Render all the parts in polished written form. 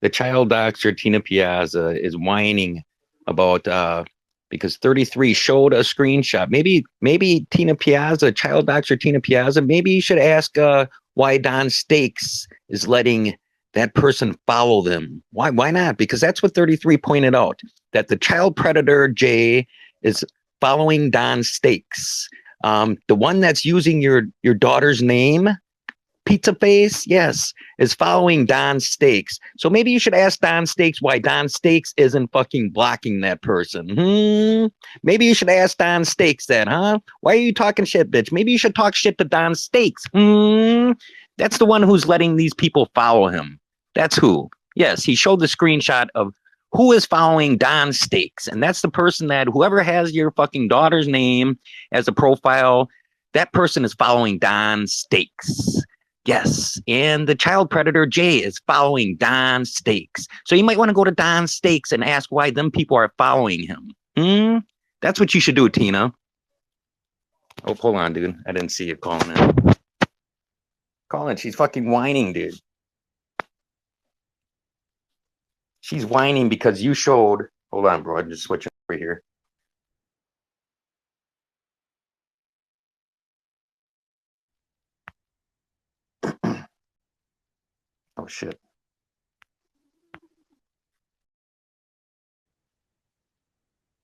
The child doctor Tina Piazza is whining about because 33 showed a screenshot. Maybe Tina Piazza, child doctor Tina Piazza, maybe you should ask why Don Stakes is letting that person follow them. Why not? Because that's what 33 pointed out, that the child predator Jay is following Don Stakes. The one that's using your daughter's name, Pizza Face, yes, is following Don Stakes. So maybe you should ask Don Stakes why Don Stakes isn't fucking blocking that person. Maybe you should ask Don Stakes that, huh? Why are you talking shit, bitch? Maybe you should talk shit to Don Stakes. That's the one who's letting these people follow him. That's who. Yes, he showed the screenshot of who is following Don Stakes. And that's the person that whoever has your fucking daughter's name as a profile, that person is following Don Stakes. Yes, and the child predator Jay is following Don Stakes. So you might want to go to Don Stakes and ask why them people are following him. That's what you should do, Tina. Oh, hold on, dude. I didn't see you calling in. Calling, she's fucking whining, dude. She's whining because you showed. Hold on, bro. I'm just switching over here. Oh, shit.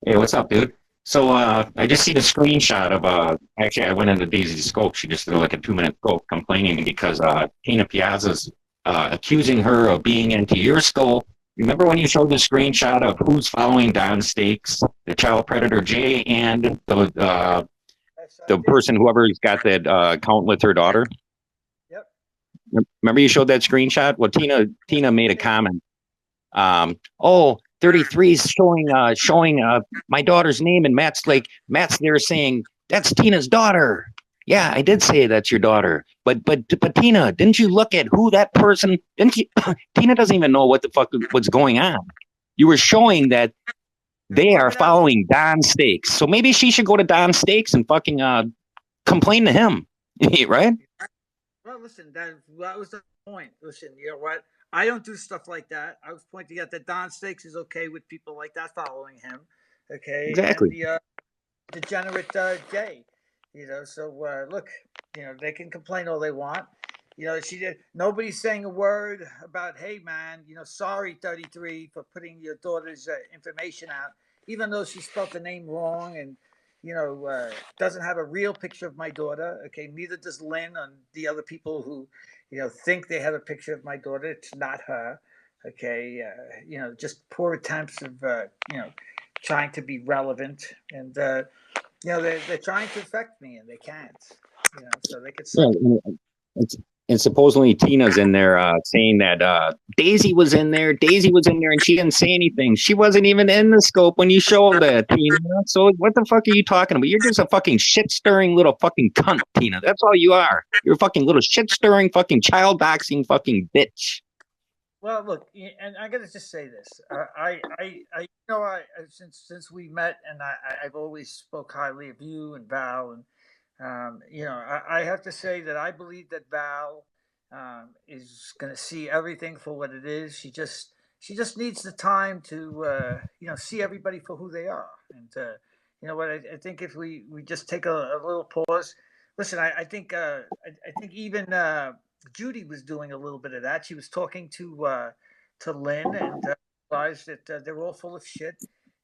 Hey, what's up, dude? So I just see the screenshot of actually I went into Daisy's scope. She just did like a 2 minute scope complaining because Tina Piazza's accusing her of being into your scope. Remember when you showed the screenshot of who's following Don Stakes, the child predator Jay, and the person whoever's got that account with her daughter? Yep. Remember you showed that screenshot? Well, Tina made a comment. Oh, 33 is showing my daughter's name, and Matt's there saying that's Tina's daughter. Yeah, I did say that's your daughter, but Tina, didn't you look at who that person? Didn't you? Tina doesn't even know what the fuck what's going on. You were showing that they are following Don Stakes, so maybe she should go to Don Stakes and fucking complain to him, right? Well, listen, that was the point. Listen, you know what? I don't do stuff like that. I was pointing out that Don Stakes is okay with people like that following him. Okay, and Exactly. the degenerate Jay. So look, they can complain all they want. She did. Nobody's saying a word about, hey man, sorry 33 for putting your daughter's information out, even though she spelled the name wrong and doesn't have a real picture of my daughter. Okay, neither does Lynn and the other people who think they have a picture of my daughter. It's not her. Okay, just poor attempts of trying to be relevant and they're trying to affect me and they can't. So they could suck. Yeah, and supposedly Tina's in there saying that Daisy was in there. Daisy was in there, and she didn't say anything. She wasn't even in the scope when you showed that, Tina. So what the fuck are you talking about? You're just a fucking shit stirring little fucking cunt, Tina. That's all you are. You're a fucking little shit stirring fucking child doxing fucking bitch. Well, look, and I got to just say this. Since we met, and I've always spoke highly of you and Val, and I have to say that I believe that Val is going to see everything for what it is. She just needs the time to see everybody for who they are. And you know what? I think if we just take a little pause. Listen, I think even Judy was doing a little bit of that. She was talking to Lynn and realized that they're all full of shit.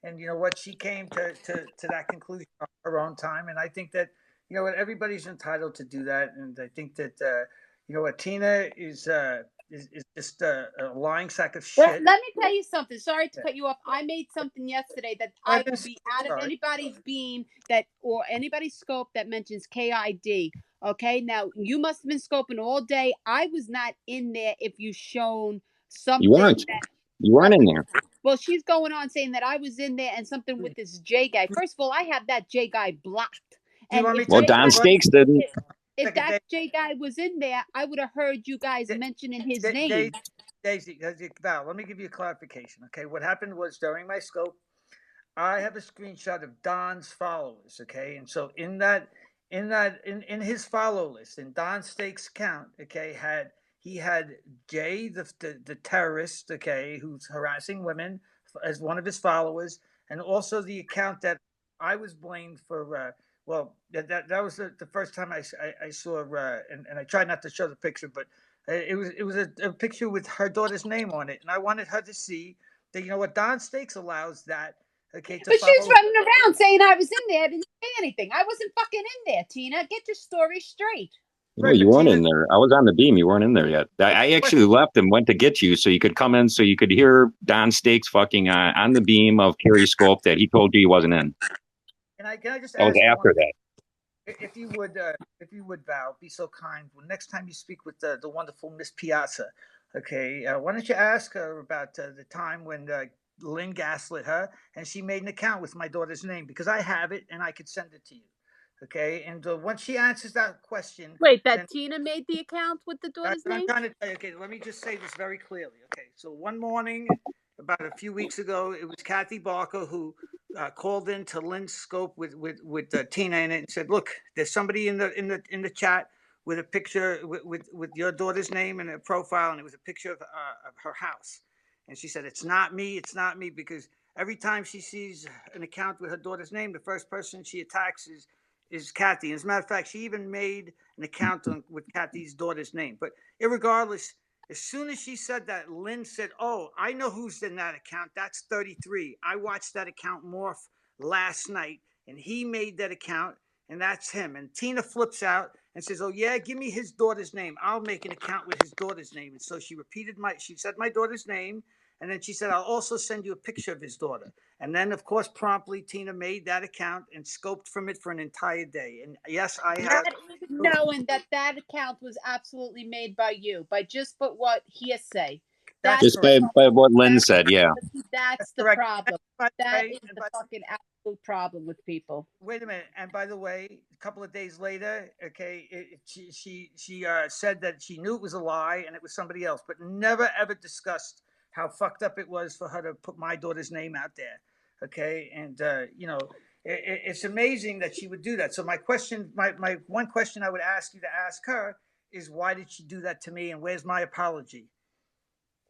And you know what? She came to that conclusion on her own time. And I think that what, everybody's entitled to do that. And I think that what, Tina is just a lying sack of shit. Let me tell you something. Sorry to Yeah. cut you off. I made something yesterday that I I will didn't be out of sorry. anybody's beam that or anybody's scope that mentions KID. Okay, now you must have been scoping all day. I was not in there. If you shown something You weren't. that You weren't in there. well, she's going on saying that I was in there and something with this J guy. First of all, I have that J guy blocked. Do you And want me if to? Well, J Don guy, Stakes didn't. if Second, that J guy was in there, I would have heard you guys mentioning his name. Daisy, Val, let me give you a clarification. Okay, what happened was during my scope, I have a screenshot of Don's followers. Okay, and so in his follow list, in Don Stake's account, okay, he had Jay, the terrorist, okay, who's harassing women, as one of his followers, and also the account that I was blamed for. Well, that was the first time I saw, and I tried not to show the picture, but it was a picture with her daughter's name on it, and I wanted her to see that, you know what, Don Stakes allows that, okay, to But she was follow. running around saying I was in there. I didn't say anything. I wasn't fucking in there, Tina. Get your story straight. No, Right, you but weren't Tina, in there. I was on the beam. You weren't in there yet. I actually left and went to get you so you could come in, so you could hear Don Stakes fucking on the beam of Kerry Scope that he told you he wasn't in. can I just That was ask you one after thing? that. If you would, Val, be so kind. Well, next time you speak with the wonderful Miss Piazza, okay, why don't you ask her about the time when Lynn gaslit her and she made an account with my daughter's name, because I have it and I could send it to you, okay? And once she answers that question, Wait, then that Tina made the account with the daughter's what I'm name? trying to tell you. Okay, let me just say this very clearly. Okay, so one morning, about a few weeks ago, it was Kathy Barker who called in to Lynn's scope with Tina in it and said, "Look, there's somebody in the chat with a picture with your daughter's name and a profile, and it was a picture of her house." And she said, it's not me, because every time she sees an account with her daughter's name, the first person she attacks is Kathy. As a matter of fact, she even made an account with Kathy's daughter's name. But irregardless, as soon as she said that, Lynn said, "Oh, I know who's in that account. That's 33. I watched that account morph last night, and he made that account, and that's him." And Tina flips out and says, "Oh yeah, give me his daughter's name. I'll make an account with his daughter's name." And so she said my daughter's name, and then she said, "I'll also send you a picture of his daughter." And then, of course, promptly Tina made that account and scoped from it for an entire day. And yes, I have. Not even knowing that account was absolutely made by you, by just but what hearsay. That's Just correct. by what Lynn said, yeah. That's the Correct. problem. By the That way, is the fucking absolute problem with people. wait a minute. And by the way, a couple of days later, okay, she said that she knew it was a lie and it was somebody else, but never ever discussed how fucked up it was for her to put my daughter's name out there. Okay, and it's amazing that she would do that. So my one question I would ask you to ask her is, why did she do that to me, and where's my apology?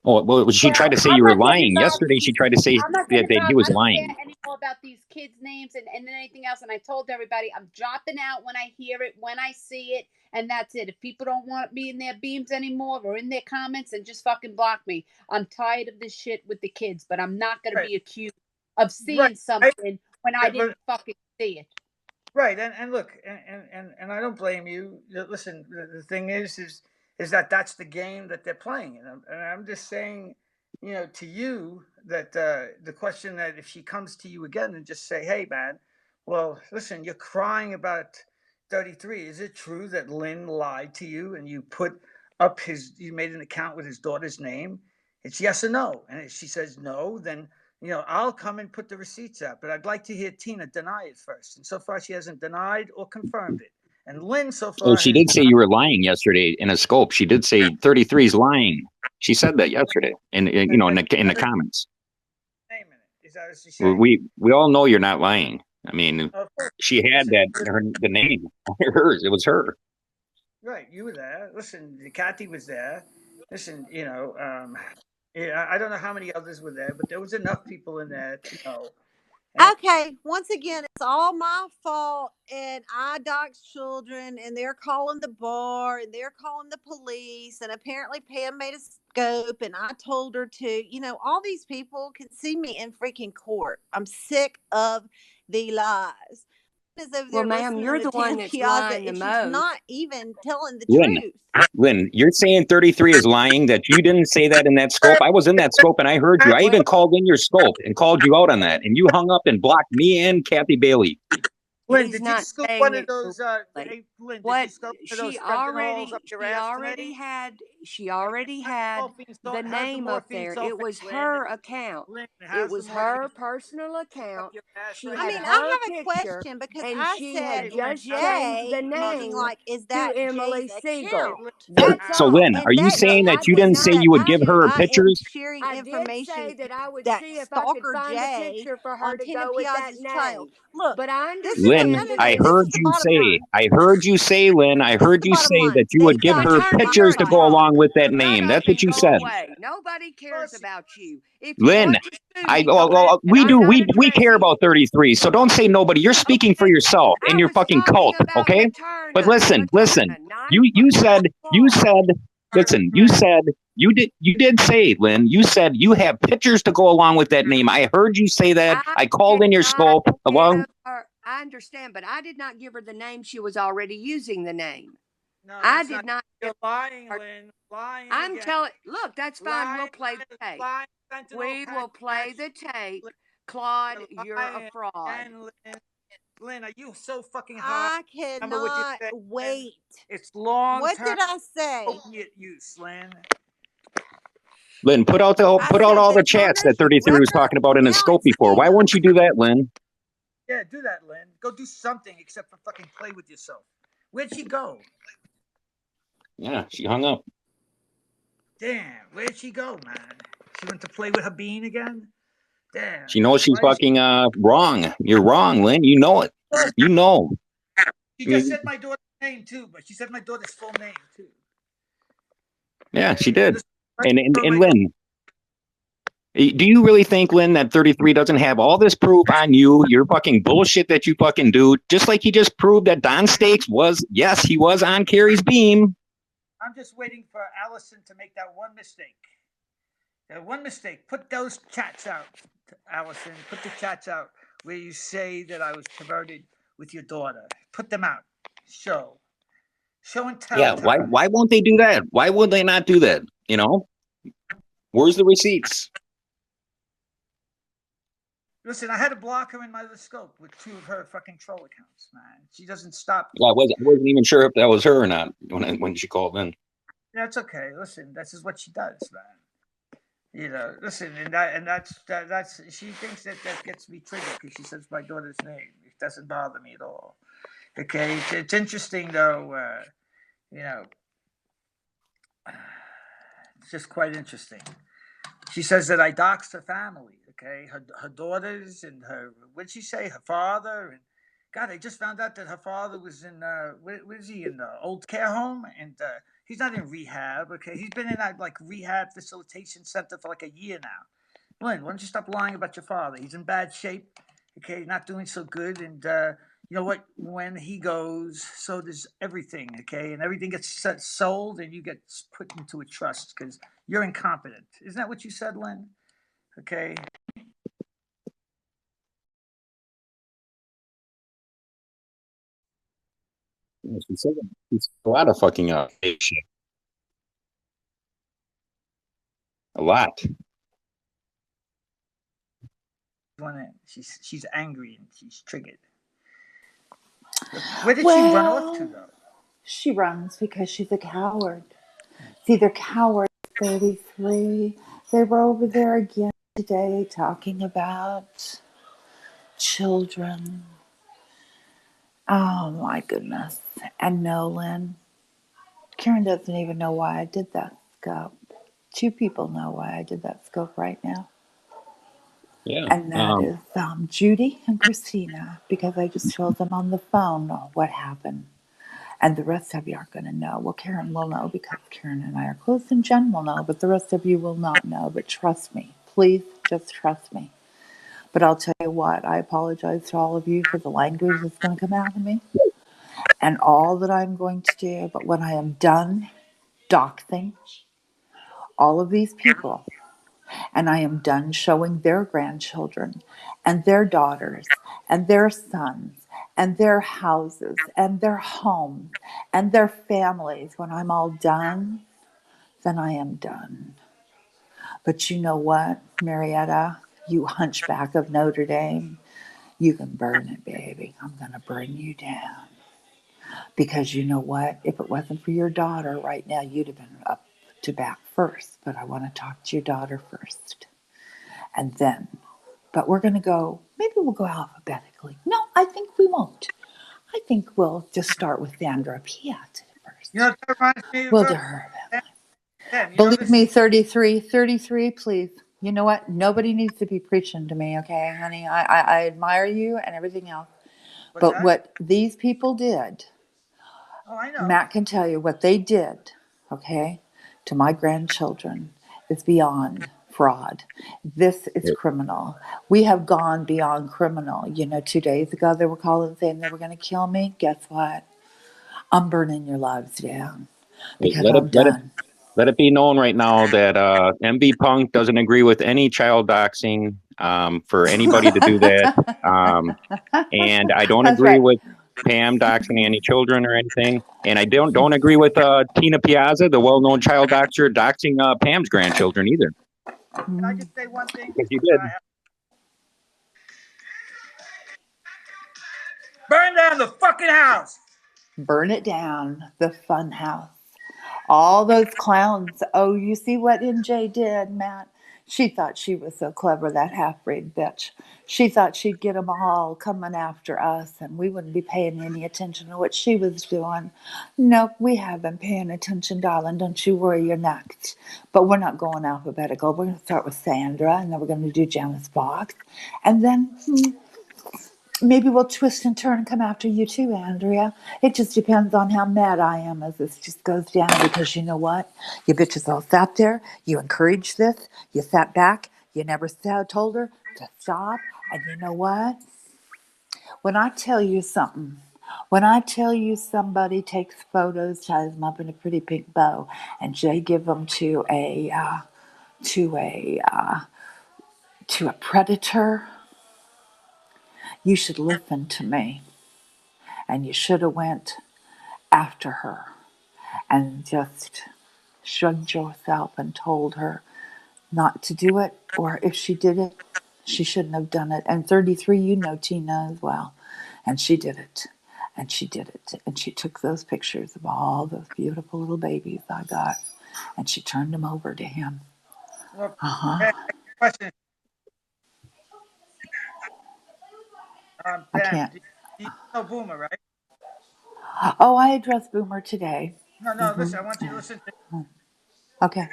Oh, well, she tried to say I'm you were not getting lying. involved Yesterday, in she these. tried to say I'm not that, getting that he involved. was I don't lying. care anymore about these kids' names and anything else. And I told everybody I'm dropping out when I hear it, when I see it, and that's it. If people don't want me in their beams anymore or in their comments, then just fucking block me. I'm tired of this shit with the kids, but I'm not going to Right, be accused of right. seeing something when I But, didn't fucking see it. right, and look, and I don't blame you. Listen, the thing is that that's the game that they're playing, and I'm just saying, to you that the question that if she comes to you again and just say, "Hey, man, well, listen, you're crying about 33. Is it true that Lynn lied to you and you made an account with his daughter's name?" It's yes or no, and if she says no, then I'll come and put the receipts out, but I'd like to hear Tina deny it first. And so far, she hasn't denied or confirmed it. And Lynn, so Oh, far, she has did say denied. you were lying yesterday in a scope. She did say 33 is lying. She said that yesterday, in the comments. Name in it. Is that what she's saying? We all know you're not lying. I mean, Of course. she had the name, hers. It was her. Right, you were there. Listen, Kathy was there. Listen, yeah, I don't know how many others were there, but there was enough people in there to know. And Okay, once again, it's all my fault, and I dox children, and they're calling the bar, and they're calling the police, and apparently Pam made a scope, and I told her to. All these people can see me in freaking court. I'm sick of the lies. Is over Well, there ma'am, listening you're to the Tina one that's Piazza, lying the and she's most. not even telling the Lynn, truth. Lynn, you're saying 33 is lying, that you didn't say that in that scope. I was in that scope and I heard you. I even called in your scope and called you out on that. And you hung up and blocked me and Kathy Bailey. Lynn, He's did you not scoop saying one of it those? correctly. Hey, Lynn, did you What scoop one of those she Fentanyls already, up your she ass already today? had, she already had the name up there. It was her account. Lynn, It how's the was her morphine personal up account. your ass She right I had mean, now? her I have a picture, question because and I she said had Hey, Lynn, just how's the changed the Jay, morphine? meaning name like, is to that Emily Jay's Siegel. account? That's So, all. Lynn, And are you that Now, saying that I means you did didn't is say not that you would give I her I am pictures? sharing I did information say that I would that see if I could Stalker find a Jay picture for her on to Tina go with that Piazza's child. name. Look, But I this is a, Lynn, no, no, understand no. I This heard is the you bottom say, line. Lynn, I heard you This is say the that bottom you line. would give They've her got my my pictures to attorney go child. along along with that Shut name. up That's what and you go said. away. Nobody cares about you. If you Lynn, want to sue me, go ahead. And we I'm do. not We care addressing. about 33. So don't say nobody. You're speaking for Okay. yourself and I your was fucking talking cult, about okay? But Materna. listen. Not You said, Lord. listen, you did say, Lynn, you said you have pictures to go along with that name. I heard you say that. I called did in your not scope along. give her. I understand, but I did not give her the name. She was already using the name. No, I that's did not. not You're give lying, her. Lynn. Lying I'm again. telling. Look, that's fine. We'll Lying, play the tape. lying, sentinel, We will play the tape. Claude, you're a lying fraud. again, Lynn. Lynn, are you so fucking hard? I Remember what you cannot said, Lynn? wait. It's long What term did I say? opiate use, Lynn. Lynn, put out I all said the the chats that commercial 33 was record. talking about in his Now scope it's before. Why Tina. won't you do that, Lynn? Yeah, do that, Lynn. Go do something except for fucking play with yourself. Where'd she go? Yeah, she hung up. Damn, where'd she go, man? She went to play with her bean again? Damn. She knows she's Why is fucking wrong. You're wrong, Lynn. You know it. You know. she just said my daughter's name too, but she said my daughter's full name too. Yeah, she did. Let's And throw my Lynn, do you really think, Lynn, that 33 doesn't have all this proof on you, your fucking bullshit that you fucking do, just like he just proved that Don Stakes was, yes, he was on Carrie's beam. I'm just waiting for Allison to make that one mistake. That one mistake. Put those chats out, Allison. Put the chats out where you say that I was perverted with your daughter. Put them out. Show and tell Yeah, time. why won't they do that? Why would they not do that? You know? Where's the receipts? Listen, I had to block her in my scope with 2 of her fucking troll accounts, man. She doesn't stop. Yeah, I wasn't even sure if that was her or not when she called in. That's okay. Listen, this is what she does, man. You know, listen, that's she thinks that gets me triggered because she says my daughter's name. It doesn't bother me at all. Okay, it's interesting though. You know, it's just quite interesting. She says that I doxed her family. Okay, her daughters and her. What did she say? Her father and. God, I just found out that her father was in. Where is he in the old care home? And he's not in rehab. Okay, he's been in that like rehab facilitation center for like a year now. Lynn, why don't you stop lying about your father? He's in bad shape. Okay, not doing so good. And you know what? When he goes, so does everything. Okay, and everything gets sold, and you get put into a trust because you're incompetent. Isn't that what you said, Lynn? Okay. It's a lot of fucking shit. A lot. She's angry and she's triggered. Where did she run off to, though? She runs because she's a coward. It's either coward 33. They were over there again today talking about children. Oh my goodness. And Nolan. Karen doesn't even know why I did that scope. 2 people know why I did that scope right now. Yeah. And that is Judy and Christina, because I just told them on the phone what happened. And the rest of you aren't going to know. Well, Karen will know because Karen and I are close, and Jen will know, but the rest of you will not know. But trust me. Please just trust me. But I'll tell you what, I apologize to all of you for the language that's going to come out of me and all that I'm going to do. But when I am done doxing all of these people, and I am done showing their grandchildren and their daughters and their sons and their houses and their homes and their families, when I'm all done, then I am done. But you know what, Marietta, you hunchback of Notre Dame, you can burn it, baby. I'm going to burn you down. Because you know what? If it wasn't for your daughter right now, you'd have been up to bat first. But I want to talk to your daughter first. And then, but we're going to go, maybe we'll go alphabetically. No, I think we won't. I think we'll just start with Sandra Piazza first. You know, that reminds me of We'll do her. Damn, Believe me, 33, please. You know what? Nobody needs to be preaching to me, okay, honey? I admire you and everything else. But what these people did, oh, I know. Matt can tell you what they did, okay, to my grandchildren is beyond fraud. This is criminal. We have gone beyond criminal. 2 days ago they were calling saying they were going to kill me. Guess what? I'm burning your lives down because Let it I'm done. let it be known right now that MB Punk doesn't agree with any child doxing for anybody to do that. And I don't That's agree right. with Pam doxing any children or anything. And I don't agree with Tina Piazza, the well-known child doxer, doxing Pam's grandchildren either. Can I just say one thing? Because you did. Burn down the fucking house. Burn it down, the fun house. All those clowns. Oh, you see what NJ did, Matt? She thought she was so clever, that half-breed bitch. She thought she'd get them all coming after us, and we wouldn't be paying any attention to what she was doing. Nope, we have been paying attention, darling. Don't you worry, you're next. But we're not going alphabetical. We're going to start with Sandra, and then we're going to do Janice Fox. And then maybe we'll twist and turn and come after you too, Andrea. It just depends on how mad I am as this just goes down, because you know what? You bitches all sat there, you encouraged this, you sat back, you never told her to stop, and you know what? When I tell you something, when I tell you somebody takes photos, ties them up in a pretty pink bow, and they give them to to a to a predator, you should listen to me, and you should have went after her and just shrugged yourself and told her not to do it, or if she did it, she shouldn't have done it. And 33, you know Tina as well. And she did it. And she did it. And she took those pictures of all those beautiful little babies I got, and she turned them over to him. Look, I question. Pam, can't. do you know Boomer, right? Oh, I addressed Boomer today. No, listen, I want you to listen to. Okay.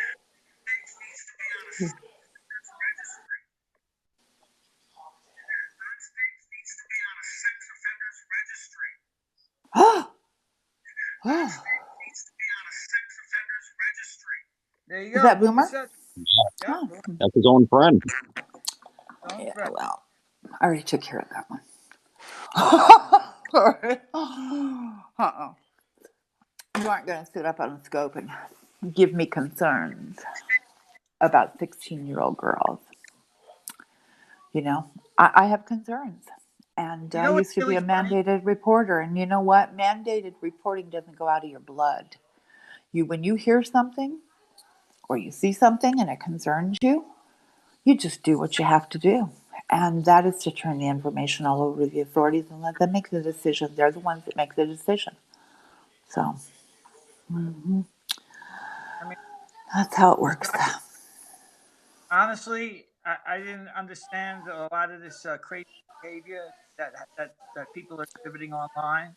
Oh. Oh. There you Is go. that Boomer? Said. Yeah, Oh. That's his own friend. Yeah, well, I already took care of that one. You aren't going to sit up on the scope and give me concerns about 16-year-old girls. I have concerns. And I used to be a mandated reporter. And you know what? Mandated reporting doesn't go out of your blood. When you hear something or you see something and it concerns you, you just do what you have to do. And that is to turn the information all over to the authorities and let them make the decision. They're the ones that make the decision. So, that's how it works. Honestly, I didn't understand a lot of this crazy behavior that people are exhibiting online.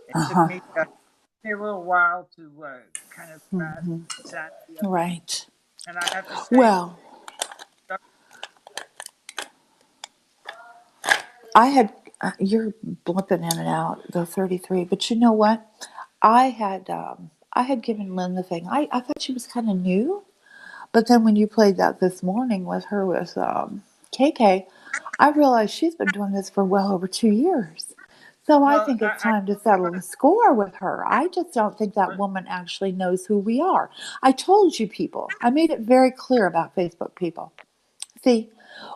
It took me a little while to kind of grasp insanity of it. Right. And I have to say, Well, I had, you're blipping in and out, the 33, but you know what? I had given Lynn the thing. I thought she was kind of new, but then when you played that this morning with her with KK, I realized she's been doing this for well over 2 years. So I think it's time to settle the score with her. I just don't think that woman actually knows who we are. I told you people. I made it very clear about Facebook people. See,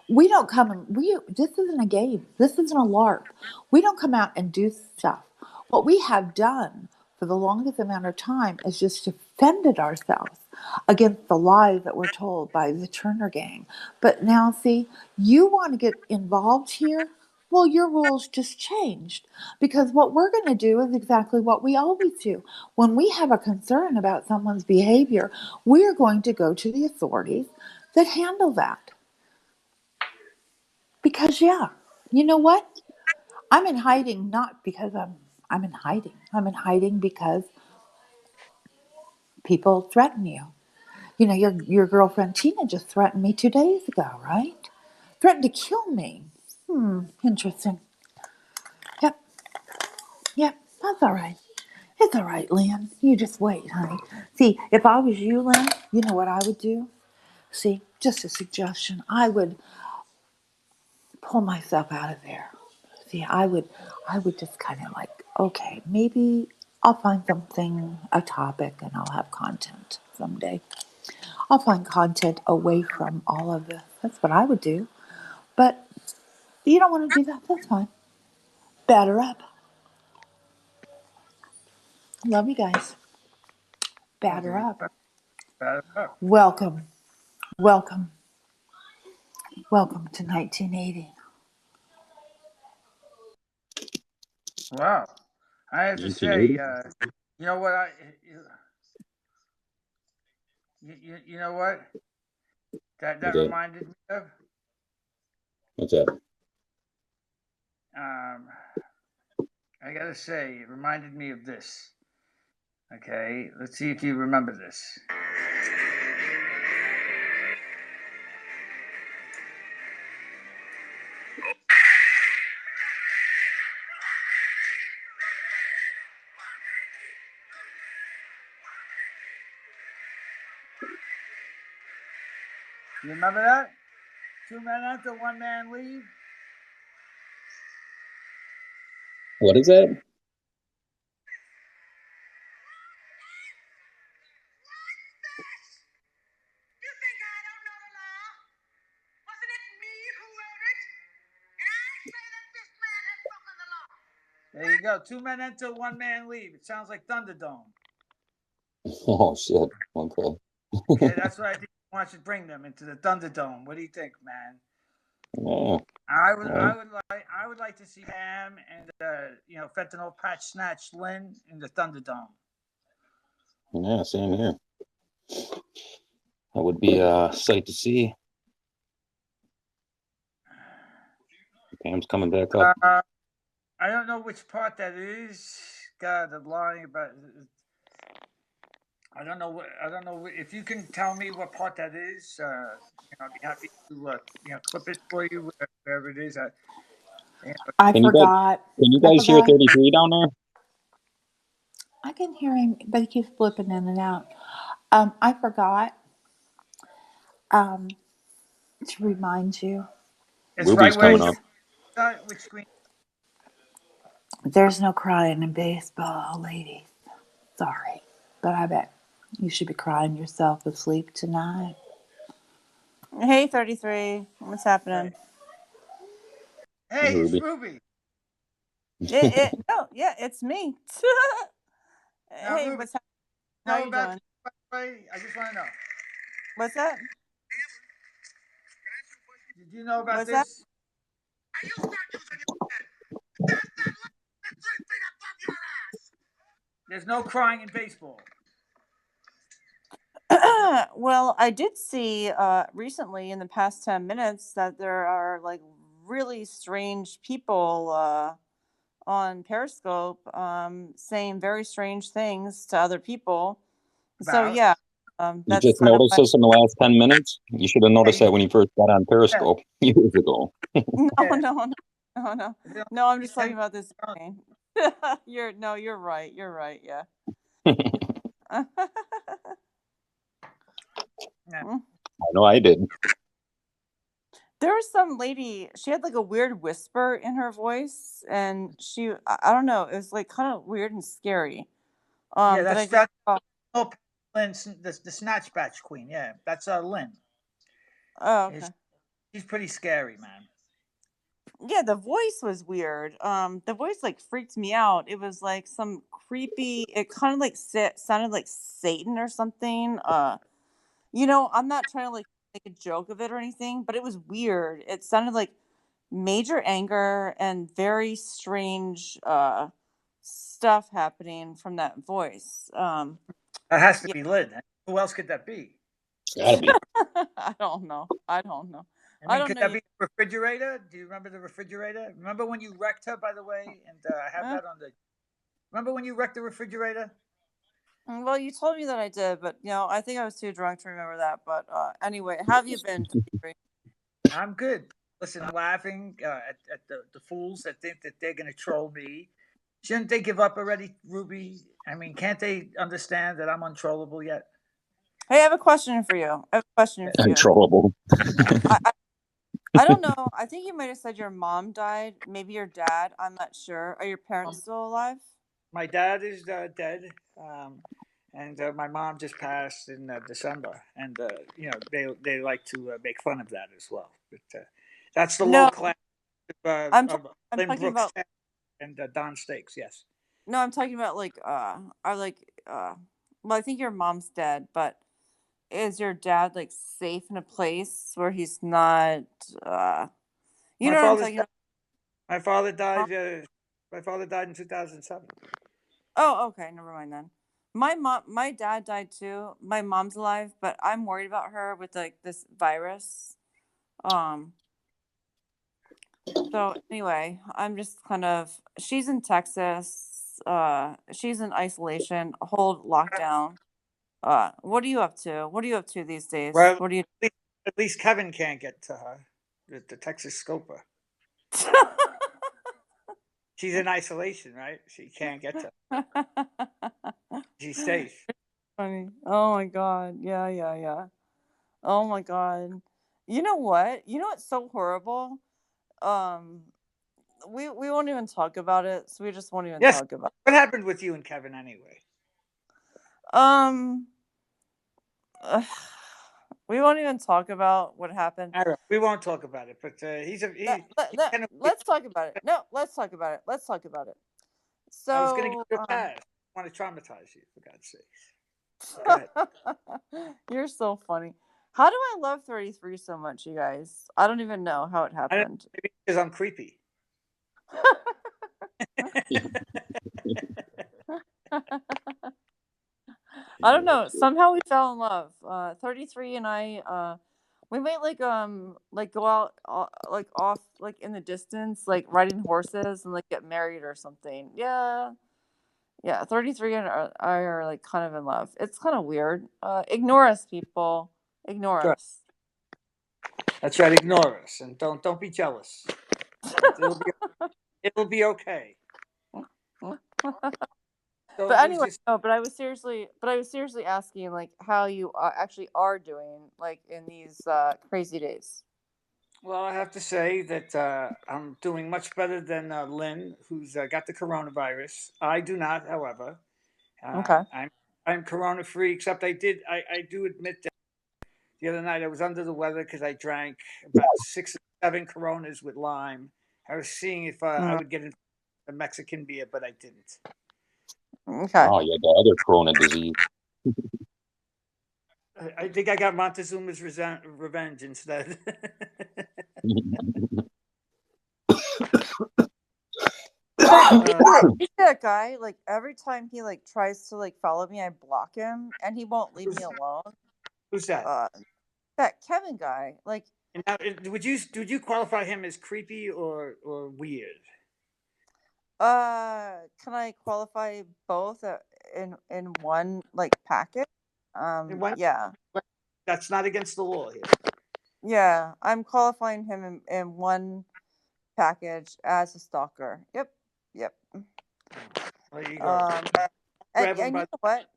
we don't come and this isn't a game. This isn't a LARP. We don't come out and do stuff. What we have done for the longest amount of time is just defended ourselves against the lies that were told by the Turner gang. But now, see, you want to get involved here? Well, your rules just changed, because what we're going to do is exactly what we always do. When we have a concern about someone's behavior, we are going to go to the authorities that handle that. Because, yeah, you know what? I'm in hiding not because I'm in hiding. I'm in hiding because people threaten you. Your girlfriend Tina just threatened me 2 days ago, right? Threatened to kill me. Interesting. Yep, that's all right. It's all right, Lynn. You just wait, honey. See, if I was you, Lynn, you know what I would do? See, just a suggestion. I would pull myself out of there. See, I would just kind of like, okay, maybe I'll find something, a topic, and I'll have content someday. I'll find content away from all of this. That's what I would do. But you don't want to do that. That's fine. Batter up. Love you guys. Batter Okay. up. Batter up. Welcome, welcome, welcome to 1980. Wow. I have to say, 1980? you know what you know what that What's that? reminded me of? What's that? I gotta say, it reminded me of this. Okay, let's see if you remember this. You remember that? 2 men enter, 1 man leave. What is that? There you go. 2 men enter, 1 man leave. It sounds like Thunderdome. Oh shit. Okay. Okay, that's what I think. I should bring them into the Thunderdome. What do you think, man? Yeah. I would like to see Pam and fentanyl patch snatch Lynn in the Thunderdome. Yeah, same here. That would be a sight to see. Pam's coming back up. I don't know which part that is. God, I'm lying about. I don't know. If you can tell me what part that is. I'd be happy to clip it for you wherever it is. I Can forgot. you I guys hear forgot. 33 down there? I can hear him, but he keeps flipping in and out. I forgot to remind you. It's right Ruby's where coming you. up. Which screen? There's no crying in baseball, ladies. Sorry, but I bet you should be crying yourself to sleep tonight. Hey, 33. What's happening? Hey, it's Ruby. Ruby. Yeah, it's me. Now, Hey, Ruby, what's happening? How know you about doing? I just want to know. What's that? Did you know about What's that? this? There's no crying in baseball. Well, I did see recently in the past 10 minutes that there are like really strange people on Periscope saying very strange things to other people. So About. yeah, You that's just kind of noticed what. this in the last 10 minutes? You should have noticed that when you first got on Yeah, Periscope years ago. No, yeah. no. I'm just talking 10 about this. You're right. You're right. Yeah. I know I did. There was some lady, she had like a weird whisper in her voice, and I don't know, it was like kind of weird and scary. Yeah, That I that's just that. Oh, Lynn, the Snatch Batch Queen. Yeah, that's Lynn. oh, okay. She's pretty scary, man. Yeah, the voice was weird. The voice like freaked me out. It was like some creepy. It kind of like sounded like Satan or something. I'm not trying to like make a joke of it or anything, but it was weird. It sounded like major anger and very strange stuff happening from that voice. That has to Yeah. be Lynn. Who else could that be? It's gotta be. I don't know. I don't know. I I mean, don't could know. that be the refrigerator? Do you remember the refrigerator? Remember when you wrecked her, by the way? And I have that on the. Remember when you wrecked the refrigerator? Well, you told me that I did, but I think I was too drunk to remember that. But anyway, how have you been? I'm good. Listen, I'm laughing at the fools that think that they're going to troll me Shouldn't they give up already, Ruby? I mean, can't they understand that I'm untrollable yet? Hey, I have a question for you. Untrollable. I don't know. I think you might have said your mom died. Maybe your dad. I'm not sure. Are your parents still alive? My dad is dead, and my mom just passed in December. And they like to make fun of that as well. But that's the No, low class I'm Lynn talking Brooks about. and Don Stakes. Yes. No, I'm talking about like well, I think your mom's dead, but is your dad like safe in a place where he's not you My know what I'm father's talking about? my father died. My father died in 2007. Oh, okay, never mind then. My dad died too. My mom's alive, but I'm worried about her with like this virus. Um so anyway, I'm just kind of she's in Texas. She's in isolation, hold lockdown. What are you up to? What are you up to these days? Well, What do you at least Kevin can't get to her. The Texas Scoper. She's in isolation, right? She can't get to her. She's safe. Funny. Oh my god. Yeah. Oh my god. You know what? You know what's so horrible? Um we won't even talk about it, so we just won't even Yes. talk about What happened with you and Kevin anyway? it. We won't even talk about what happened. All right. We won't talk about it, but he's kind of. Let's talk about it. No, let's talk about it. Let's talk about it. I was going to So, give you a pass. I want to traumatize you, for God's sakes. Go ahead. You're so funny. How do I love 33 so much, you guys? I don't even know how it I don't happened. maybe because I'm creepy. I don't know. Somehow we fell in love. 33 and I we might like go out like off like in the distance, like riding horses and like get married or something. Yeah. Yeah, 33 and I are like kind of in love. It's kind of weird. Ignore us, people. Ignore Sure. us. That's right. Ignore us and don't be jealous. It'll be okay. But Don't lose anyway, your. no. But I was seriously asking like how you actually are doing like in these crazy days. Well, I have to say that I'm doing much better than Lynn, who's got the coronavirus. I do not, however. Okay. I'm corona free, except I do admit that the other night I was under the weather because I drank about 6 or 7 Coronas with lime. I was seeing if I Mm, would get into a Mexican beer, but I didn't. okay. Oh, yeah, the other Corona disease. I think I got Montezuma's revenge instead. You see that guy? Like every time he like tries to like follow me, I block him, and he won't leave me alone. Who's that? That Kevin guy. Like, And now, would you qualify him as creepy or weird? can I qualify both in one like package? Yeah, That's not against the law here. yeah. I'm qualifying him in one package as a stalker. Yep. There you go. And Grab him you by know what?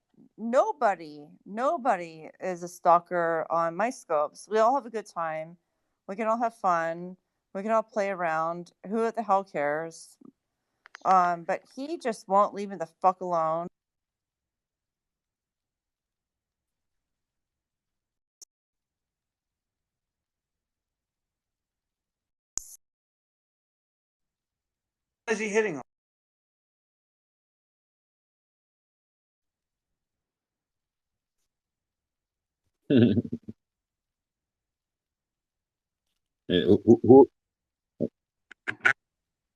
Nobody is a stalker on my scopes. We all have a good time. We can all have fun. We can all play around. Who the hell cares? But he just won't leave me the fuck alone. Why is he hitting him? who,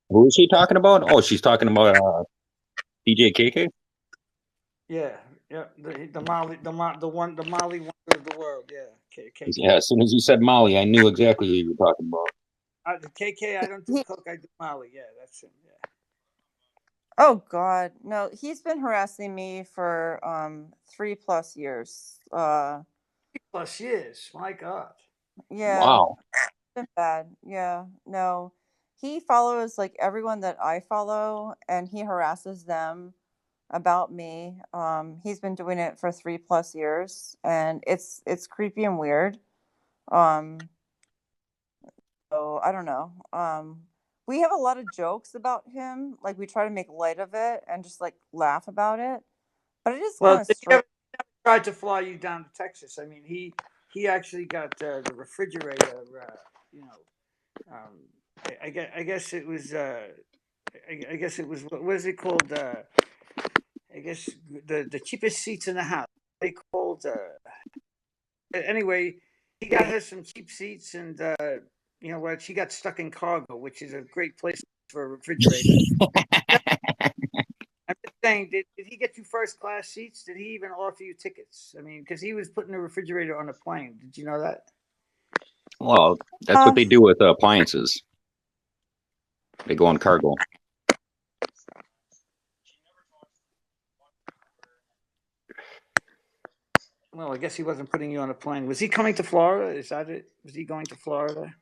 who is she talking about? Oh, she's talking about DJ KK? Yeah, the Molly the Molly wonder of the world. Yeah, KK. Yeah, as soon as you said Molly, I knew exactly who you were talking about. The KK. I don't do coke. I do Molly. Yeah, that's him. Yeah. Oh God, no! He's been harassing me for 3+ years. 3+ years. My God. Yeah, Wow. it's been bad. Yeah, no. he follows like everyone that I follow, and he harasses them about me. He's been doing it for 3+ years, and it's creepy and weird. Um, so I don't know. We have a lot of jokes about him. Like we try to make light of it and just like laugh about it. But it is Well, kind of did he strange. ever tried to fly you down to Texas? I mean, he actually got the refrigerator. You know, I guess it was. I guess it was. What is it called? I guess the cheapest seats in the house. They called. Anyway, he got her some cheap seats, and you know what? She got stuck in cargo, which is a great place for a refrigerator. I'm just saying, did he get you first class seats? Did he even offer you tickets? I mean, because he was putting the refrigerator on a plane. Did you know that? Well, that's what they do with appliances. They go on cargo. Well, I guess he wasn't putting you on a plane. Was he coming to Florida? Is that it? Was he going to Florida?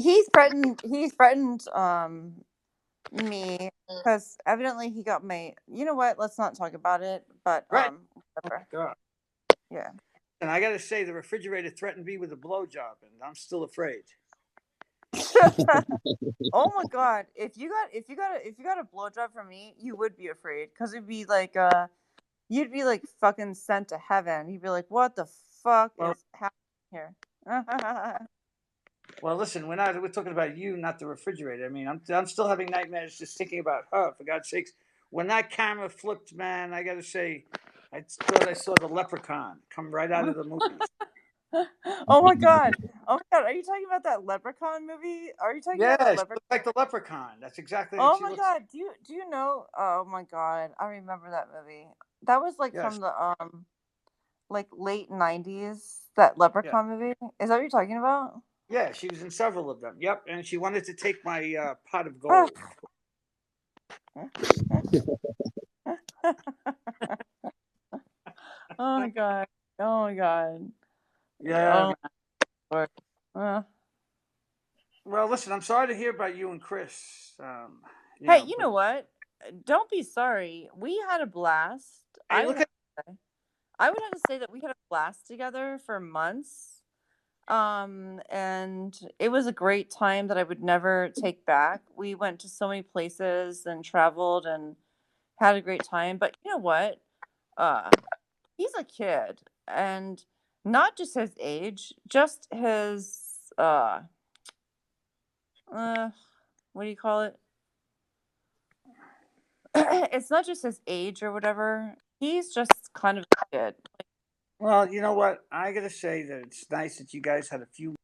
He's threatened. He's threatened me because evidently he got my. You know what? Let's not talk about it. But Right. whatever. Oh, God. Yeah. And I got to say, the refrigerator threatened me with a blowjob, and I'm still afraid. Oh my God! If you got a blowjob from me, you would be afraid because it'd be like you'd be like fucking sent to heaven. You'd be like, what the fuck is happening here? Well, listen, we're talking about you, not the refrigerator. I mean, I'm still having nightmares just thinking about her. For God's sakes, when that camera flipped, man, I got to say, I thought I saw the leprechaun come right out of the movie. Oh my God! Oh my God! Are you talking about that Leprechaun movie? Are you talking about Yeah, the she Leprechaun? looks like the leprechaun. That's exactly what Oh she my looks. God! Do you know? Oh my God! I remember that movie. That was like Yes. from the like late '90s. That Yeah. Leprechaun movie. Is that what you're talking about? Yeah, she was in several of them. Yep, and she wanted to take my pot of gold. Oh my God! Oh my God! Yeah. Oh Lord. Well, listen, I'm sorry to hear about you and Chris. Hey, you know what? Don't be sorry. We had a blast. Hey, I would have to say that we had a blast together for months. And it was a great time that I would never take back. We went to so many places and traveled and had a great time. But you know what? He's a kid, and not just his age, just his what do you call it? It's not just his age or whatever. He's just kind of a kid. Well, you know what? I gotta say that it's nice that you guys had a few.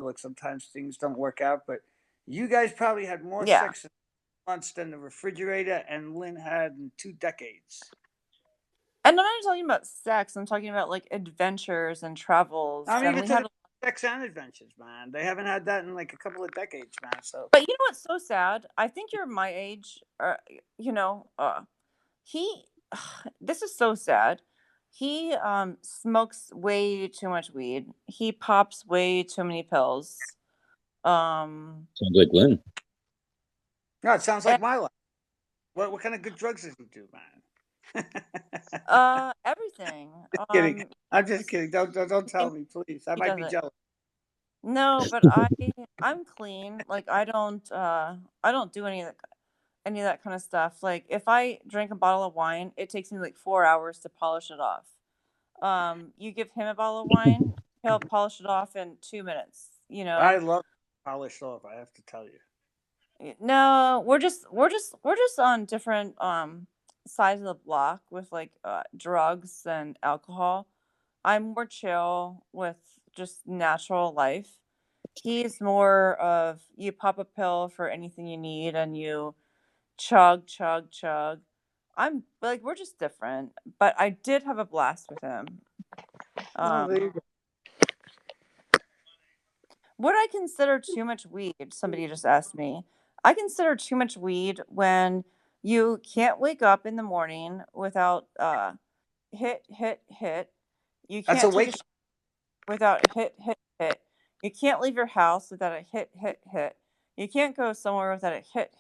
Look, sometimes things don't work out, but you guys probably had more Yeah. sex in months than the refrigerator and Lynn had in 2 decades. And I'm not talking about sex. I'm talking about like adventures and travels. I'm And even we talking had. about sex and adventures, man. They haven't had that in like a couple of decades, man. So. But you know what's so sad? I think you're my age. You know, he. This is so sad. He smokes way too much weed. He pops way too many pills. Sounds like Lynn. No, it sounds like my life. What kind of good drugs does he do, man? Everything. Kidding. I'm just kidding. Don't tell me, please. I He might be does it. jealous. No, but I'm clean. Like I don't do any of that kind of stuff. Like if I drink a bottle of wine, it takes me like 4 hours to polish it off. You give him a bottle of wine, he'll polish it off in 2 minutes. You I know. love polished off. I have to tell you. No, we're just on different sides of the block with like drugs and alcohol. I'm more chill with just natural life. He's more of you pop a pill for anything you need and you chug, chug, chug. I'm like we're just different, but I did have a blast with him. Oh, there you go. Would I consider too much weed? Somebody just asked me. I consider too much weed when you can't wake up in the morning without hit hit hit. You That's a can't take a wake. shower without hit hit hit. You can't leave your house without a hit hit hit. You can't go somewhere without a hit.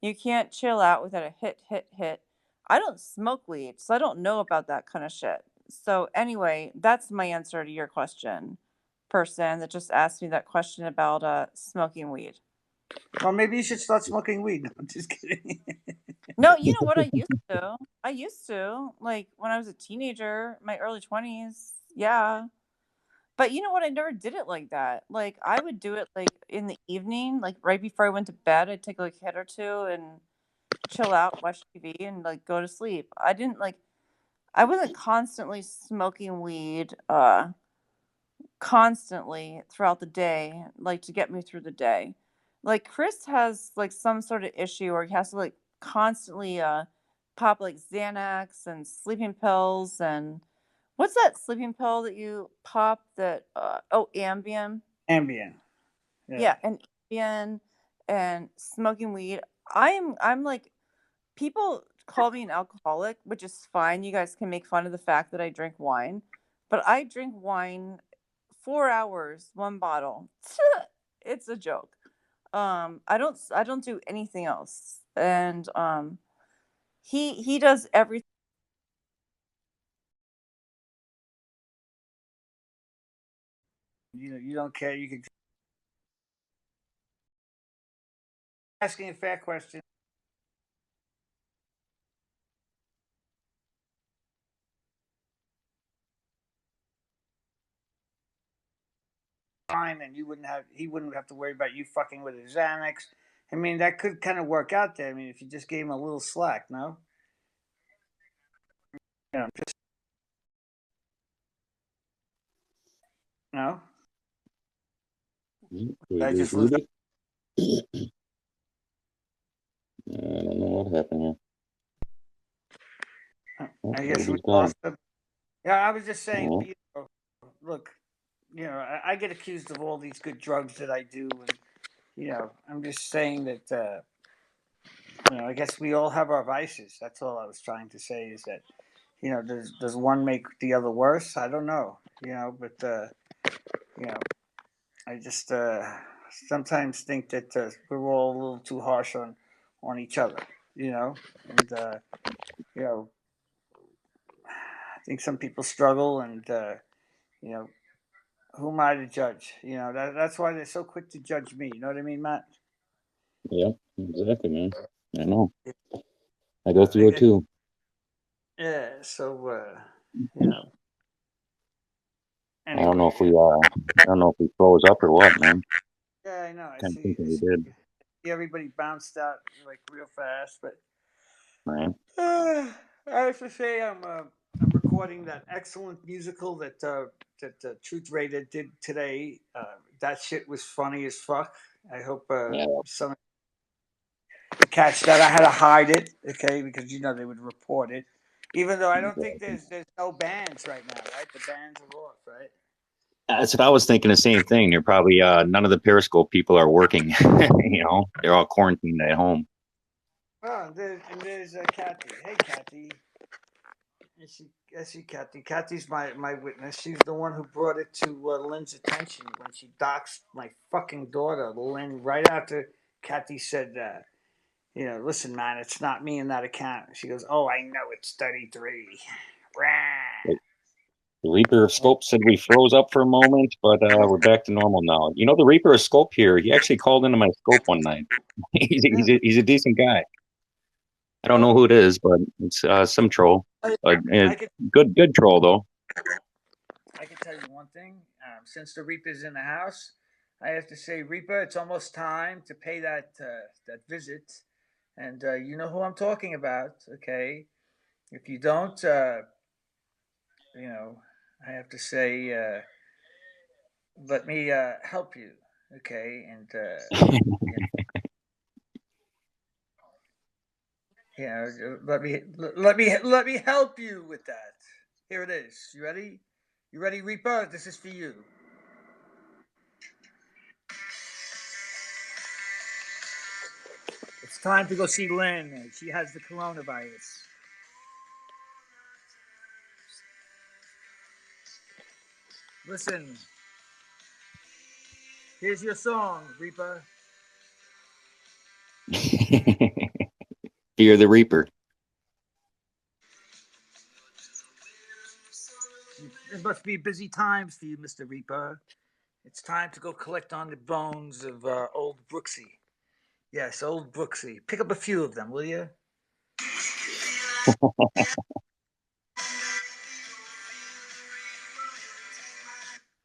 You can't chill out without a hit. I don't smoke weed, so I don't know about that kind of shit. So anyway, that's my answer to your question, person that just asked me that question about smoking weed. Well, maybe you should start smoking weed. No, I'm just kidding. No, you know what I used to? I used to, like, when I was a teenager, my early 20s. Yeah. But you know what? I never did it like that. Like, I would do it, like, in the evening, like, right before I went to bed. I'd take, like, a hit or two and chill out, watch TV, and, like, go to sleep. I wasn't constantly smoking weed, constantly throughout the day, like, to get me through the day. Like, Chris has, like, some sort of issue where he has to, like, constantly pop, like, Xanax and sleeping pills. And what's that sleeping pill that you pop that Ambien? Ambien. Yeah, and Ambien and smoking weed. I'm like, people call me an alcoholic, which is fine. You guys can make fun of the fact that I drink wine, but I drink wine 4 hours, one bottle. It's a joke. I don't do anything else. And he does everything. You don't care. You can asking a fair question. Fine, and he wouldn't have to worry about you fucking with his Xanax. I mean, that could kind of work out there. I mean, if you just gave him a little slack, no? Yeah, just no. We I lose just lose. Ruby? I don't know what happened here. I guess we Ruby's gone. lost him. Yeah, I was just saying. Oh, You know, look, I get accused of all these good drugs that I do, and I'm just saying that. I guess we all have our vices. That's all I was trying to say. Is that does one make the other worse? I don't know. But you know, I just sometimes think that we're all a little too harsh on each other. And you know, I think some people struggle, and you know, who am I to judge? That's why they're so quick to judge me. You know what I mean, Matt? yeah, exactly, man. I know. I go through it I, too. yeah. So I don't know anyway, if we froze up or what, man. yeah, I know. I Can't see. think if we did, Everybody bounced out like real fast, but right? I have to say I'm recording that excellent musical that Truth Raider did today. That shit was funny as fuck. I hope Yeah, some catch that. I had to hide it, okay, because they would report it. Even though I don't think exactly. there's no bands right now, right? The bands are off, right? That's what I was thinking. The same thing. They're probably none of the Periscope people are working. They're all quarantined at home. Oh, and there's Kathy. Hey, Kathy. I see Kathy. Kathy's my witness. She's the one who brought it to Lynn's attention when she doxed my fucking daughter, Lynn, right after Kathy said, listen, man, it's not me in that account. She goes, oh, I know it's 33. The Reaper of Scope said we froze up for a moment, but we're back to normal now. The Reaper of Scope here, he actually called into my scope one night. He's a decent guy. I don't know Well, who it is, but it's some troll. But I could good troll though. I can tell you one thing. Since the Reaper's in the house, I have to say, Reaper, it's almost time to pay that visit, and you know who I'm talking about. Okay, if you don't, I have to say, let me help you. Okay, and let me help you with that. Here it is. You ready? You ready, Reaper? This is for you. It's time to go see Lynn. She has the coronavirus. Listen, here's your song, Reaper. fear the Reaper. It must be busy times for you, Mr. Reaper. It's time to go collect on the bones of old Brooksy. Yes, old Brooksy. Pick up a few of them, will you?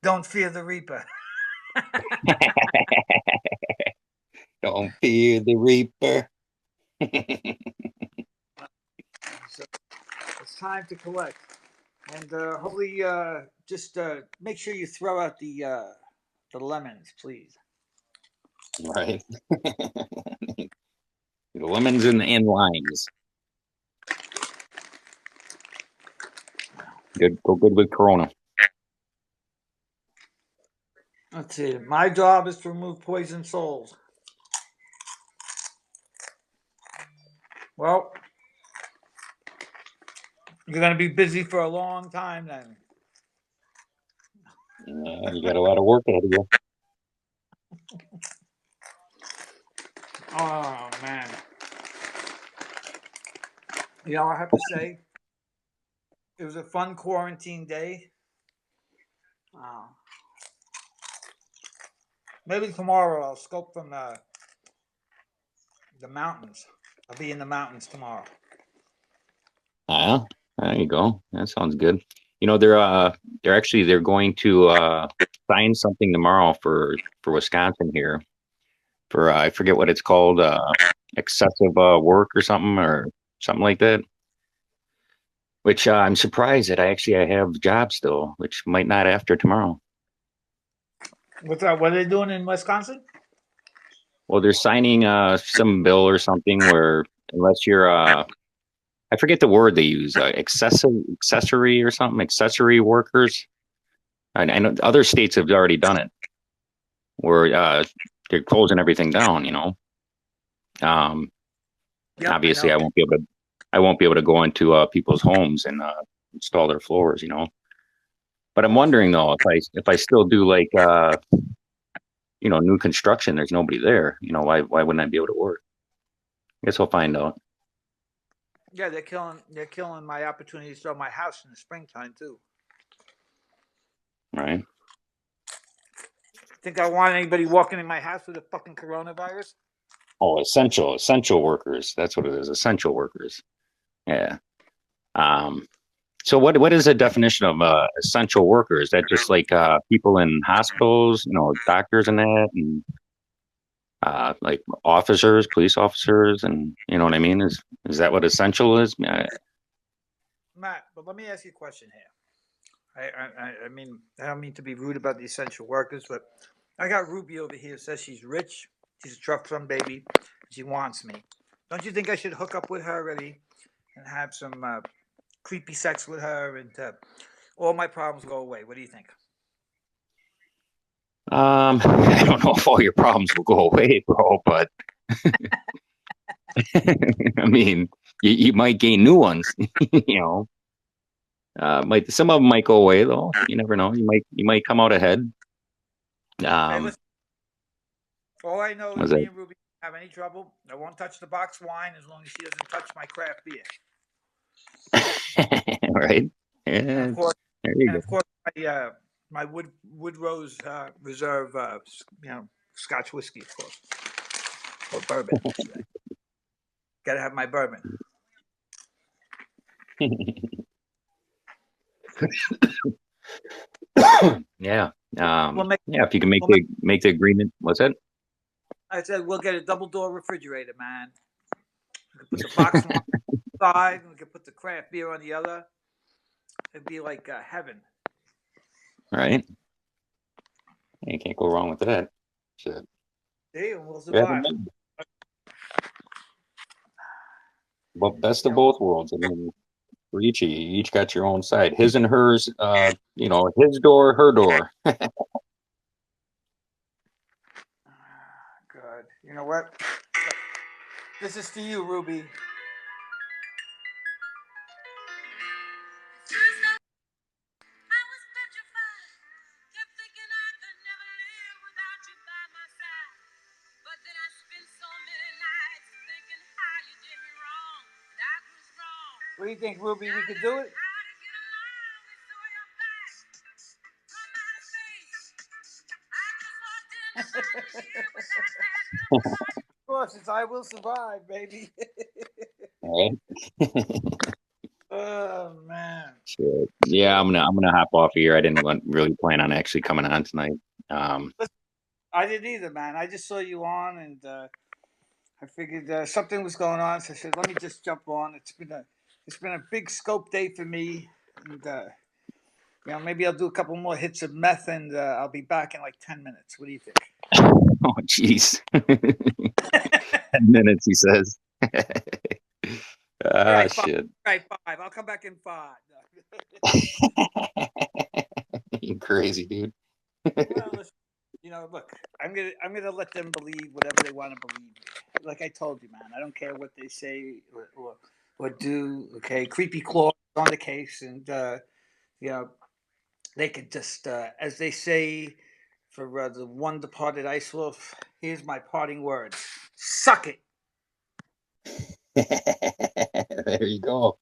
Don't fear the Reaper. Don't fear the Reaper. So it's time to collect. And hopefully, just make sure you throw out the lemons, please. Right. The lemons and limes. Good. Go good with Corona. Let's see. My job is to remove poison souls. Well, you're going to be busy for a long time then. Yeah, you got a lot of work ahead of you. Oh, man. You know, I have to say, it was a fun quarantine day. Maybe tomorrow I'll scope from the mountains. I'll be in the mountains tomorrow. Yeah, there you go. That sounds good. You know, they're going to sign something tomorrow for Wisconsin here for I forget what it's called, excessive work or something like that. Which I'm surprised that I have jobs still, which might not after tomorrow. What's that? What are they doing in Wisconsin? Well, they're signing some bill or something where unless you're I forget the word they use, accessory or something, accessory workers. I know other states have already done it, where they're closing everything down. You know, Yep, obviously I I know. won't be able to go into people's homes and install their floors. You know, but I'm wondering though if I still do like new construction, there's nobody there. You know, why wouldn't I be able to work? I guess we'll find out. Yeah, they're killing my opportunity to sell my house in the springtime too. Right. Think I want anybody walking in my house with a fucking coronavirus? Oh, essential workers. That's what it is. Essential workers. Yeah. So what is the definition of essential workers? Is that just like people in hospitals, doctors and that, and like officers, police officers, and you know what I mean? Is that what essential is? Matt, but let me ask you a question here. I mean, I don't mean to be rude about the essential workers, but I got Ruby over here says she's rich, she's a truck fund baby, she wants me. Don't you think I should hook up with her already and have some creepy sex with her and all my problems go away? What do you think? I don't know if all your problems will go away, bro, but I mean, you might gain new ones. You know, might some of them might go away though. You never know. You might come out ahead. Hey, listen, all I know is Was me that and Ruby don't have any trouble. I won't touch the box wine as long as she doesn't touch my craft beer. right? And Yeah, of course, there you and go. of course, my Woodrose Reserve, Scotch whiskey, of course, or bourbon. Got to have my bourbon. Yeah. We'll make. Yeah, if you can make We'll make the agreement, what's that? I said we'll get a double door refrigerator, man. We can put the box on one side, and we can put the craft beer on the other. It'd be like heaven. Right. You can't go wrong with that. Shit. See, and we'll Yeah, survive. but best You of know, both worlds. I mean, for each of you, you each got your own side. His and hers, his door, her door. good. You know what? This is for you, Ruby. do you think, Ruby? We could do it? Of course, it's I Will Survive, baby. All right. Oh man. Shit. Yeah, I'm gonna hop off here. I didn't really plan on actually coming on tonight. I didn't either, man. I just saw you on, and I figured something was going on, so I said, "Let me just jump on." It's been a big scope day for me, and maybe I'll do a couple more hits of meth, and I'll be back in like 10 minutes. What do you think? Oh, jeez. 10 minutes, he says. Ah, Right, shit. Right, 5. I'll come back in 5. You crazy, dude. Well, listen, look, I'm gonna let them believe whatever they want to believe. Like I told you, man, I don't care what they say or do. Okay, creepy claw on the case, and they could just, as they say, for the one departed ice wolf. Here's my parting words: suck it. There you go.